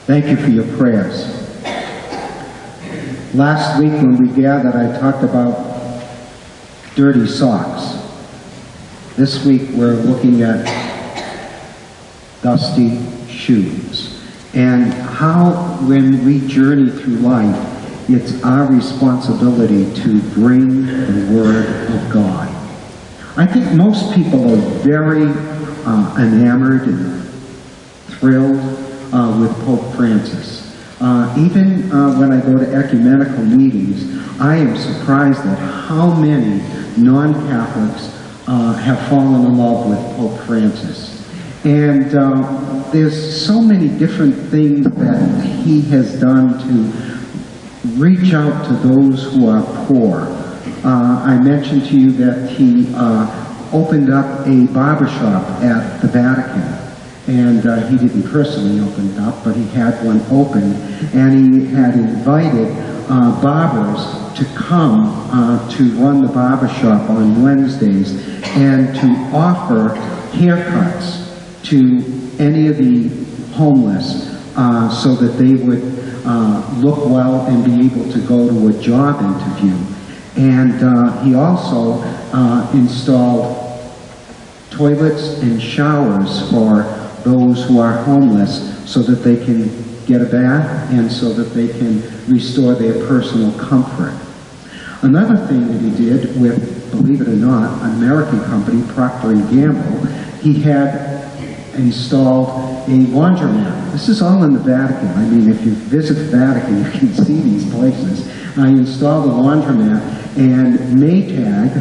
Thank you for your prayers. Last week when we gathered, I talked about dirty socks. This week we're looking at dusty shoes and how, when we journey through life, it's our responsibility to bring the Word of God. I think most people are very enamored and thrilled with Pope Francis. Even when I go to ecumenical meetings, I am surprised at how many non-Catholics have fallen in love with Pope Francis. And there's so many different things that he has done to reach out to those who are poor. I mentioned to you that he opened up a barbershop at the Vatican. And he didn't personally open it up, but he had one open. And he had invited barbers to come to run the barbershop on Wednesdays and to offer haircuts to any of the homeless so that they would look well and be able to go to a job interview. And he also installed toilets and showers for those who are homeless so that they can get a bath and so that they can restore their personal comfort. Another thing that he did with, believe it or not, an American company, Procter & Gamble, he had installed a laundromat. This is all in the Vatican. I mean, if you visit the Vatican, you can see these places. I installed a laundromat, and Maytag,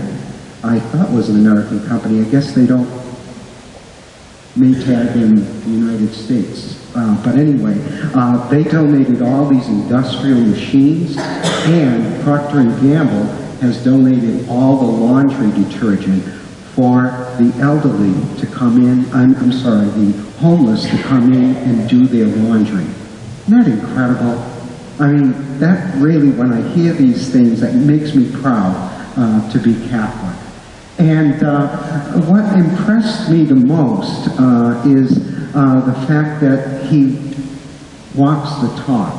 I thought was an American company. I guess they don't Maytag in the United States. But anyway, they donated all these industrial machines, and Procter & Gamble has donated all the laundry detergent for the elderly to come in, the homeless to come in and do their laundry. Isn't that incredible? I mean, that really, when I hear these things, that makes me proud to be Catholic. And what impressed me the most is the fact that he walks the talk.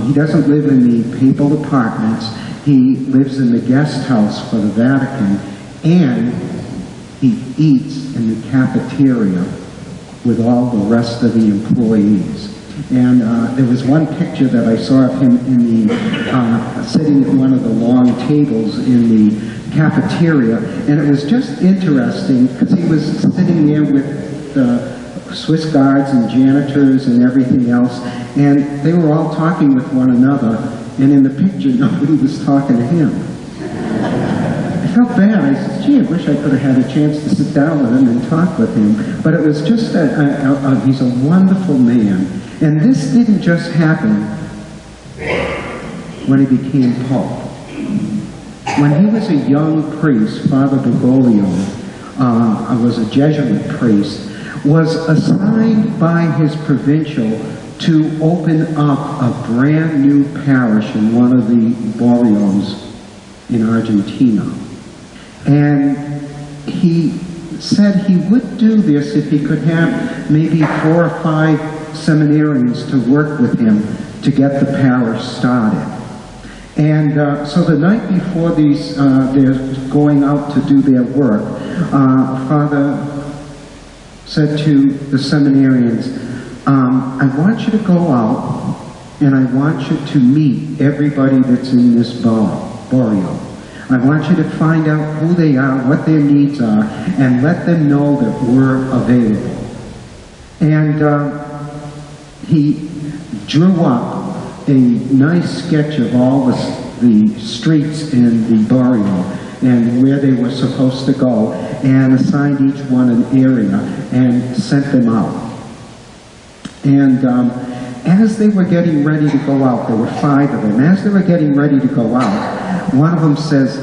He doesn't live in the papal apartments. He lives in the guest house for the Vatican, and he eats in the cafeteria with all the rest of the employees. And there was one picture that I saw of him in the sitting at one of the long tables in the cafeteria, and it was just interesting because he was sitting there with the Swiss guards and janitors and everything else, and they were all talking with one another, and in the picture nobody was talking to him. I felt bad. I said, gee, I wish I could have had a chance to sit down with him and talk with him. But it was just he's a wonderful man. And this didn't just happen when he became Pope. When he was a young priest, Father Bergoglio, was a Jesuit priest, was assigned by his provincial to open up a brand new parish in one of the barrios in Argentina. And he said he would do this if he could have maybe 4 or 5 seminarians to work with him to get the parish started. And so the night before they're going out to do their work, Father said to the seminarians, I want you to go out and I want you to meet everybody that's in this barrio. I want you to find out who they are, what their needs are, and let them know that we're available. And he drew up a nice sketch of all the streets in the barrio and where they were supposed to go, and assigned each one an area and sent them out. And as they were getting ready to go out, there were 5 of them, as they were getting ready to go out, one of them says,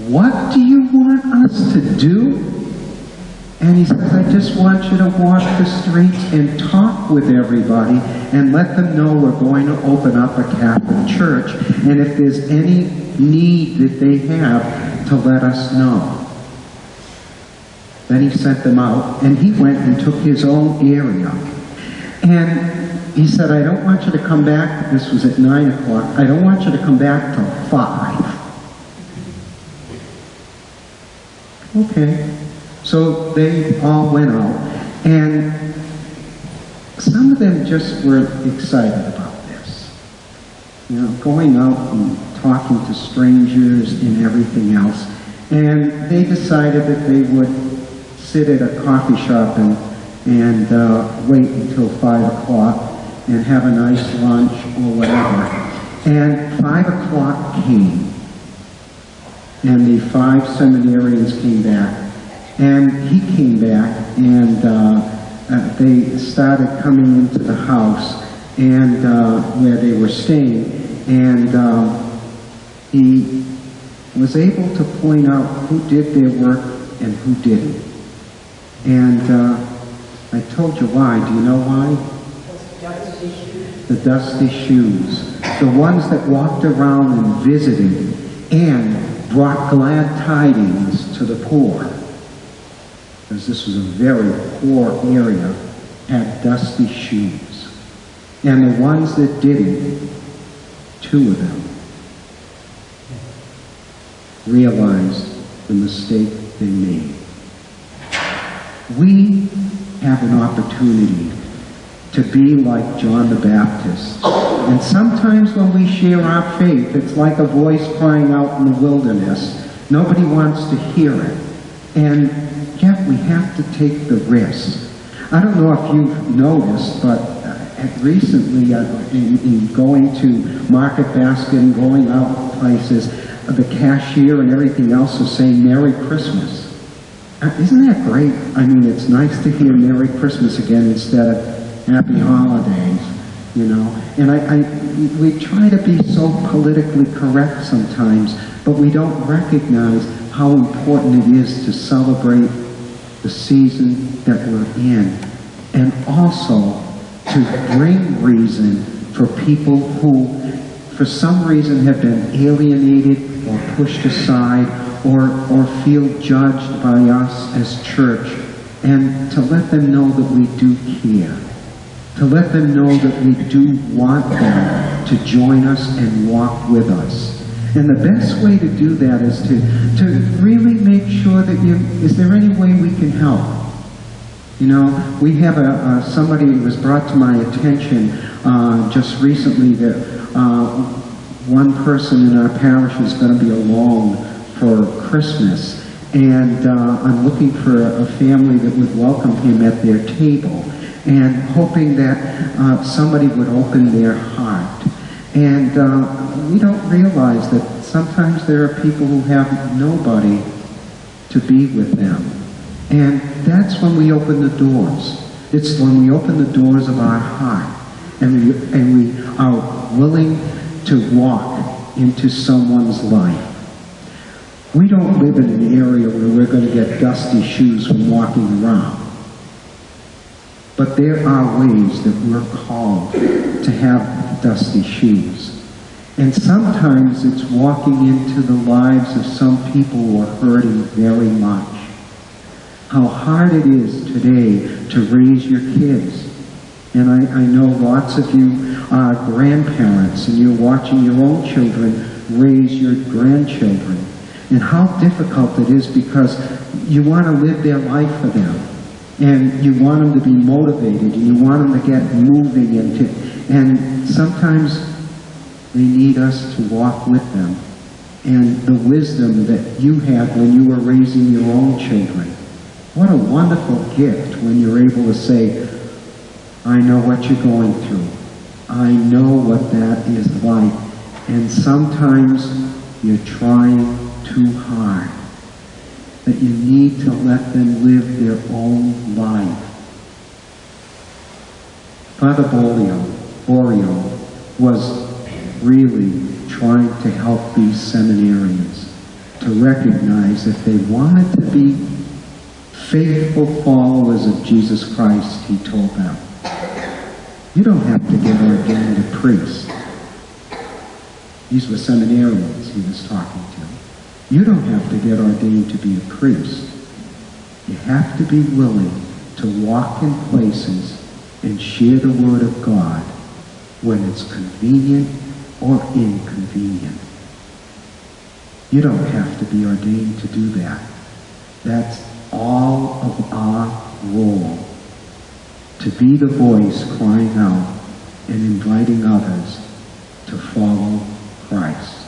"What do you want us to do?" And he says, "I just want you to walk the streets and talk with everybody and let them know we're going to open up a Catholic church, and if there's any need that they have, to let us know." Then he sent them out, and he went and took his own area. And he said, I don't want you to come back. This was at 9 o'clock. I don't want you to come back till 5. Okay. So they all went out, and some of them just were excited about this. You know, going out and talking to strangers and everything else. And they decided that they would sit at a coffee shop and wait until 5 o'clock and have a nice lunch or whatever. And 5 o'clock came, and the 5 seminarians came back. And he came back, and they started coming into the house and where they were staying, and he was able to point out who did their work and who didn't. And I told you why. Do you know why? The dusty shoes. The ones that walked around and visited and brought glad tidings to the poor. Because this was a very poor area, had dusty shoes. And the ones that didn't, 2 of them, realized the mistake they made. We have an opportunity to be like John the Baptist. And sometimes when we share our faith, it's like a voice crying out in the wilderness. Nobody wants to hear it. And yet we have to take the risk. I don't know if you've noticed, but recently in going to Market Basket and going out places, the cashier and everything else is saying Merry Christmas. Isn't that great? I mean, it's nice to hear Merry Christmas again instead of Happy Holidays, you know. And we try to be so politically correct sometimes, but we don't recognize how important it is to celebrate the season that we're in, and also to bring reason for people who, for some reason, have been alienated or pushed aside or feel judged by us as church, and to let them know that we do care, to let them know that we do want them to join us and walk with us. And the best way to do that is to really make sure that is there any way we can help? You know, we have somebody who was brought to my attention just recently that one person in our parish is going to be alone for Christmas. And I'm looking for a family that would welcome him at their table, and hoping that somebody would open their heart. And we don't realize that sometimes there are people who have nobody to be with them. And that's when we open the doors. It's when we open the doors of our heart, and we are willing to walk into someone's life. We don't live in an area where we're going to get dusty shoes from walking around. But there are ways that we're called to have dusty shoes. And sometimes it's walking into the lives of some people who are hurting very much. How hard it is today to raise your kids. And I know lots of you are grandparents, and you're watching your own children raise your grandchildren. And how difficult it is, because you want to live their life for them. And you want them to be motivated, and you want them to get moving, and sometimes they need us to walk with them. And the wisdom that you had when you were raising your own children. What a wonderful gift when you're able to say, I know what you're going through. I know what that is like. And sometimes you're trying too hard. That you need to let them live their own life. Father Borio was really trying to help these seminarians to recognize if they wanted to be faithful followers of Jesus Christ, he told them, you don't have to get ordained a priest. These were seminarians he was talking to. You don't have to get ordained to be a priest. You have to be willing to walk in places and share the Word of God when it's convenient or inconvenient. You don't have to be ordained to do that. That's all of our role, to be the voice crying out and inviting others to follow Christ.